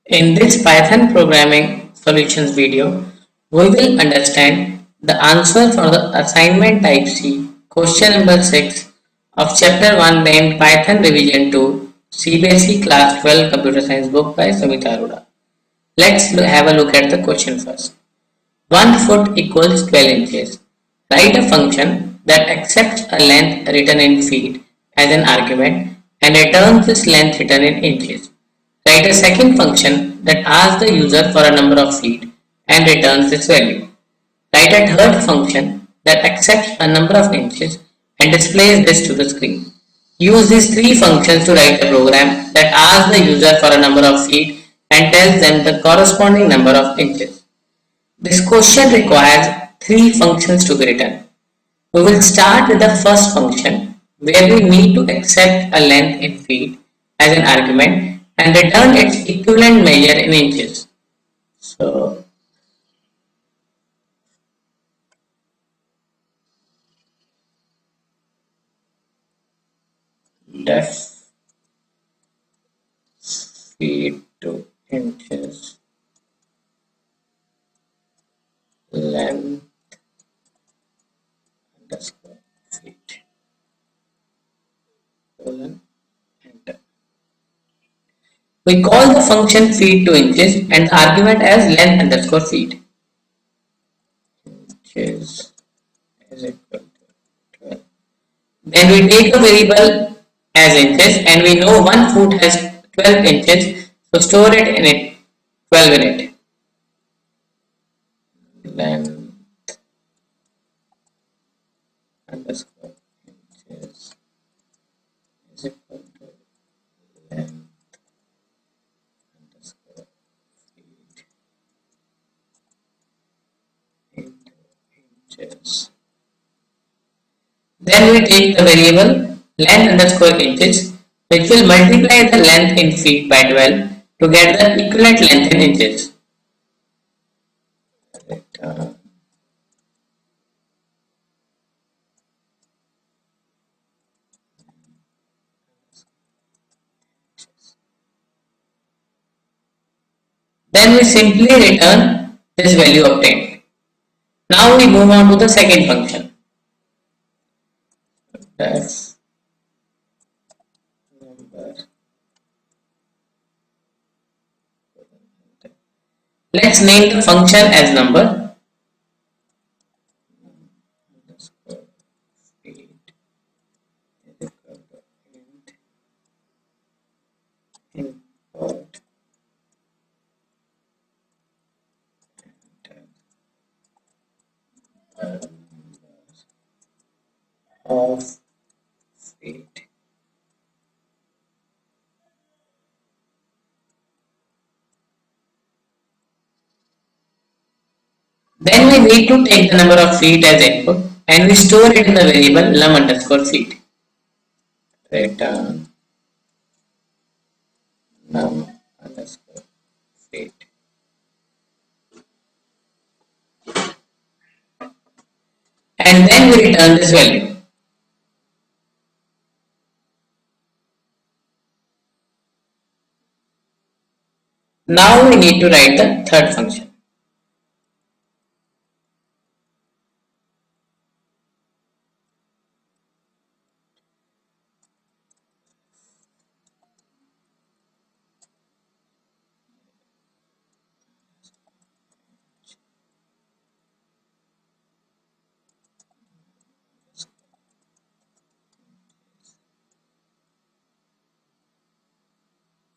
In this Python programming solutions video, we will understand the answer for the assignment type C, question number 6 of chapter 1 named Python Revision 2, CBSE Class 12 Computer Science book by Sumita Arora. Let's have a look at the question first. 1 foot equals 12 inches. Write a function that accepts a length written in feet as an argument and returns this length written in inches. Write a second function that asks the user for a number of feet and returns this value. Write a third function that accepts a number of inches and displays this to the screen. Use these three functions to write a program that asks the user for a number of feet and tells them the corresponding number of inches. This question requires three functions to be written. We will start with the first function where we need to accept a length in feet as an argument and return its equivalent measure in inches. So def feet to inches length underscore feet colon enter. We call the function feet to inches and the argument as length underscore feet. Inches is equal to 12. Then we take a variable as inches and we know 1 foot has 12 inches, so store it in it, 12 in it. Then underscore inches is equal to length underscore feet into inches. Then we take the variable length underscore inches, which will multiply the length in feet by 12 to get the equivalent length in inches. Then we simply return this value obtained. Now we move on to the second function. Def number. Let's name the function as number. Import of feet. Then we need to take the number of feet as input and we store it in the variable num underscore feet. Return num underscore feet. And then we return this value. Now we need to write the third function.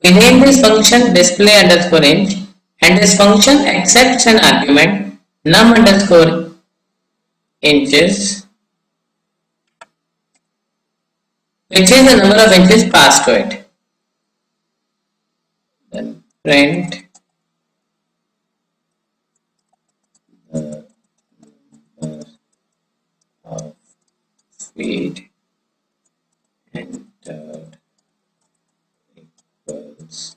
We name this function display underscore inch and this function accepts an argument num underscore inches, which is the number of inches passed to it. Then print the number of feet entered equals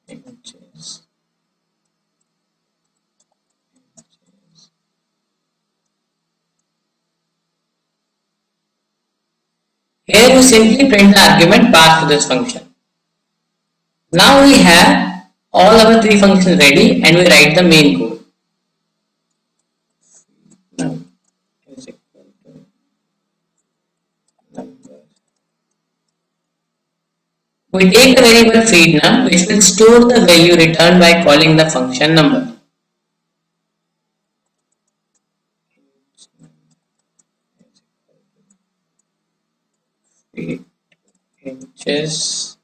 inches. Here we simply print the argument passed to this function. Now we have all our three functions ready and we write the main code. Now is equal to number. We take the variable feed num which will store the value returned by calling the function number. Feed inches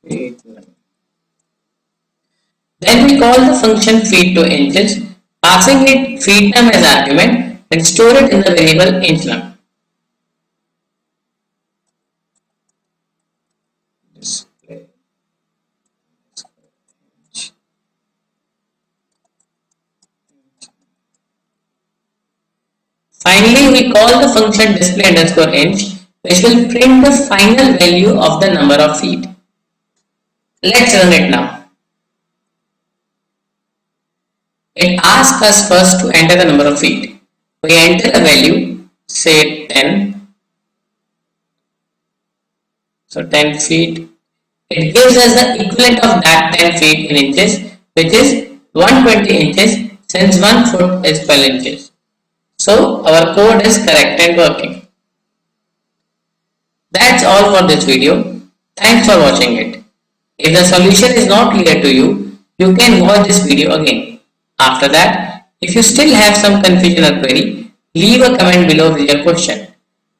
feed num. Then we call the function feed to inches, passing it feed num as argument and store it in the variable int num. Display. Finally, we call the function display underscore int, which will print the final value of the number of feet. Let's run it now. It asks us first to enter the number of feet. We enter a value, say 10. So 10 feet. It gives us the equivalent of that 10 feet in inches, which is 120 inches since 1 foot is 12 inches. So our code is correct and working. That's all for this video. Thanks for watching it. If the solution is not clear to you, you can watch this video again. After that, if you still have some confusion or query, leave a comment below with your question.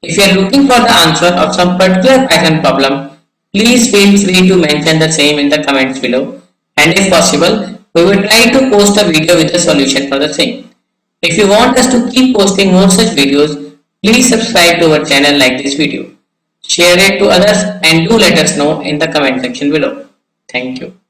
If you are looking for the answer of some particular Python problem, please feel free to mention the same in the comments below, and if possible, we will try to post a video with the solution for the same. If you want us to keep posting more such videos, please subscribe to our channel like this video. Share it to others and do let us know in the comment section below. Thank you.